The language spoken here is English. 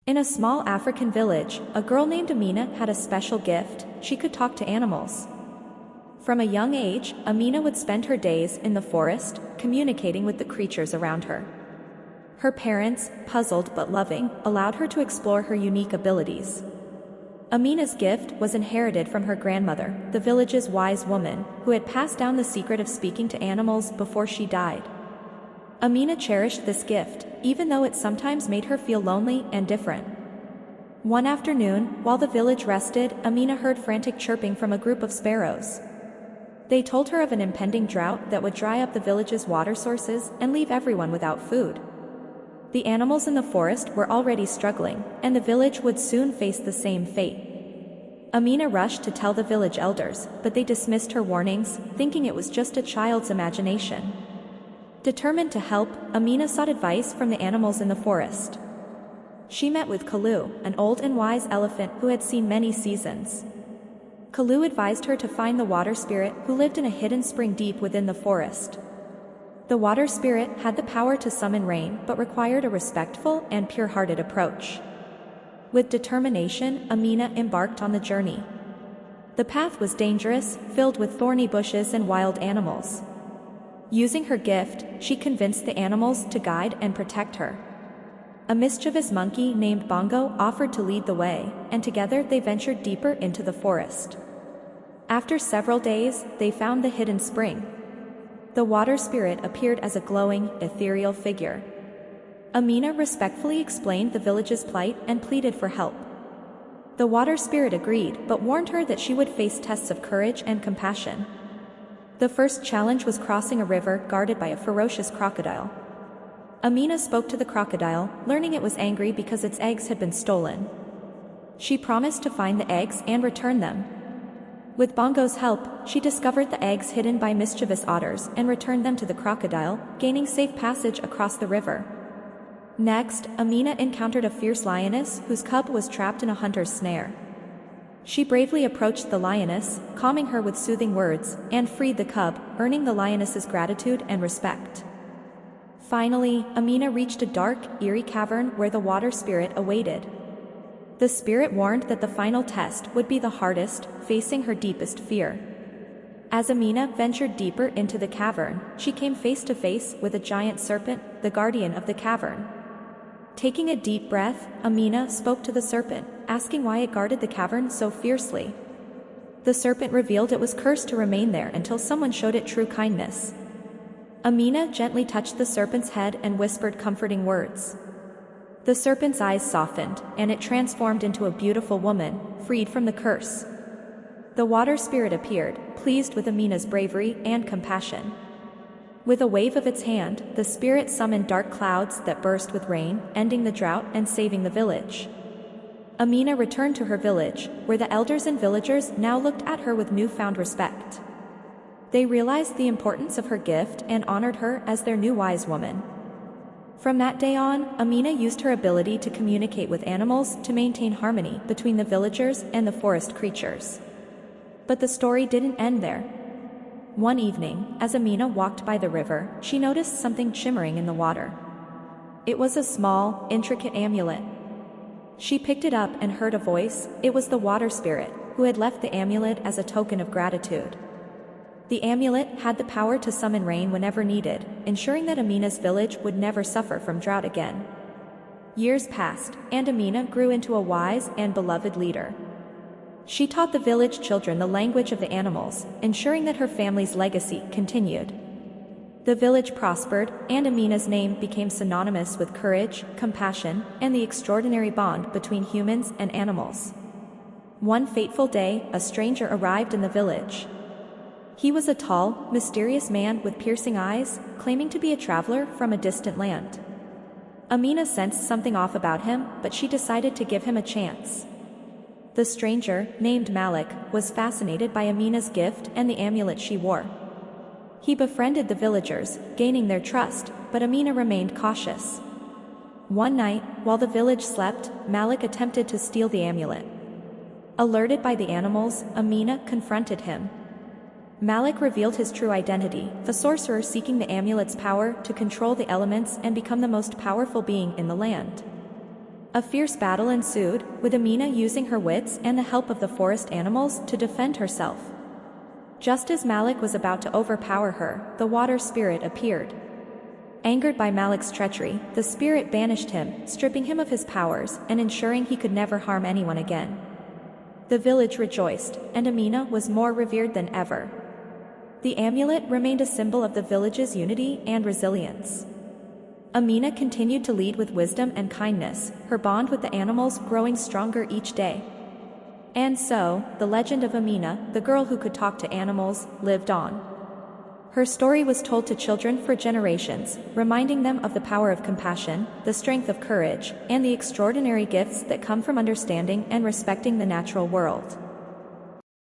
In a small African village, a girl named Amina had a special gift: she could talk to animals. From a young age, Amina would spend her days in the forest, communicating with the creatures around her. Her parents, puzzled but loving, allowed her to explore her unique abilities. Amina's gift was inherited from her grandmother, the village's wise woman, who had passed down the secret of speaking to animals before she died. Amina cherished this gift, even though it sometimes made her feel lonely and different. One afternoon, while the village rested, Amina heard frantic chirping from a group of sparrows. They told her of an impending drought that would dry up the village's water sources and leave everyone without food. The animals in the forest were already struggling, and the village would soon face the same fate. Amina rushed to tell the village elders, but they dismissed her warnings, thinking it was just a child's imagination. Determined to help, Amina sought advice from the animals in the forest. She met with Kalu, an old and wise elephant who had seen many seasons. Kalu advised her to find the water spirit who lived in a hidden spring deep within the forest. The water spirit had the power to summon rain but required a respectful and pure-hearted approach. With determination, Amina embarked on the journey. The path was dangerous, filled with thorny bushes and wild animals. Using her gift, she convinced the animals to guide and protect her. A mischievous monkey named Bongo offered to lead the way, and together they ventured deeper into the forest. After several days, they found the hidden spring. The water spirit appeared as a glowing, ethereal figure. Amina respectfully explained the village's plight and pleaded for help. The water spirit agreed, but warned her that she would face tests of courage and compassion. The first challenge was crossing a river guarded by a ferocious crocodile. Amina spoke to the crocodile, learning it was angry because its eggs had been stolen. She promised to find the eggs and return them. With Bongo's help, she discovered the eggs hidden by mischievous otters and returned them to the crocodile, gaining safe passage across the river. Next, Amina encountered a fierce lioness whose cub was trapped in a hunter's snare. She bravely approached the lioness, calming her with soothing words, and freed the cub, earning the lioness's gratitude and respect. Finally, Amina reached a dark, eerie cavern where the water spirit awaited. The spirit warned that the final test would be the hardest, facing her deepest fear. As Amina ventured deeper into the cavern, she came face to face with a giant serpent, the guardian of the cavern. Taking a deep breath, Amina spoke to the serpent, asking why it guarded the cavern so fiercely. The serpent revealed it was cursed to remain there until someone showed it true kindness. Amina gently touched the serpent's head and whispered comforting words. The serpent's eyes softened, and it transformed into a beautiful woman, freed from the curse. The water spirit appeared, pleased with Amina's bravery and compassion. With a wave of its hand, the spirit summoned dark clouds that burst with rain, ending the drought and saving the village. Amina returned to her village, where the elders and villagers now looked at her with newfound respect. They realized the importance of her gift and honored her as their new wise woman. From that day on, Amina used her ability to communicate with animals to maintain harmony between the villagers and the forest creatures. But the story didn't end there. One evening, as Amina walked by the river, she noticed something shimmering in the water. It was a small, intricate amulet. She picked it up and heard a voice. It was the water spirit, who had left the amulet as a token of gratitude. The amulet had the power to summon rain whenever needed, ensuring that Amina's village would never suffer from drought again. Years passed, and Amina grew into a wise and beloved leader. She taught the village children the language of the animals, ensuring that her family's legacy continued. The village prospered, and Amina's name became synonymous with courage, compassion, and the extraordinary bond between humans and animals. One fateful day, a stranger arrived in the village. He was a tall, mysterious man with piercing eyes, claiming to be a traveler from a distant land. Amina sensed something off about him, but she decided to give him a chance. The stranger, named Malik, was fascinated by Amina's gift and the amulet she wore. He befriended the villagers, gaining their trust, but Amina remained cautious. One night, while the village slept, Malik attempted to steal the amulet. Alerted by the animals, Amina confronted him. Malik revealed his true identity, a sorcerer seeking the amulet's power to control the elements and become the most powerful being in the land. A fierce battle ensued, with Amina using her wits and the help of the forest animals to defend herself. Just as Malik was about to overpower her, the water spirit appeared. Angered by Malik's treachery, the spirit banished him, stripping him of his powers and ensuring he could never harm anyone again. The village rejoiced, and Amina was more revered than ever. The amulet remained a symbol of the village's unity and resilience. Amina continued to lead with wisdom and kindness, her bond with the animals growing stronger each day. And so, the legend of Amina, the girl who could talk to animals, lived on. Her story was told to children for generations, reminding them of the power of compassion, the strength of courage, and the extraordinary gifts that come from understanding and respecting the natural world.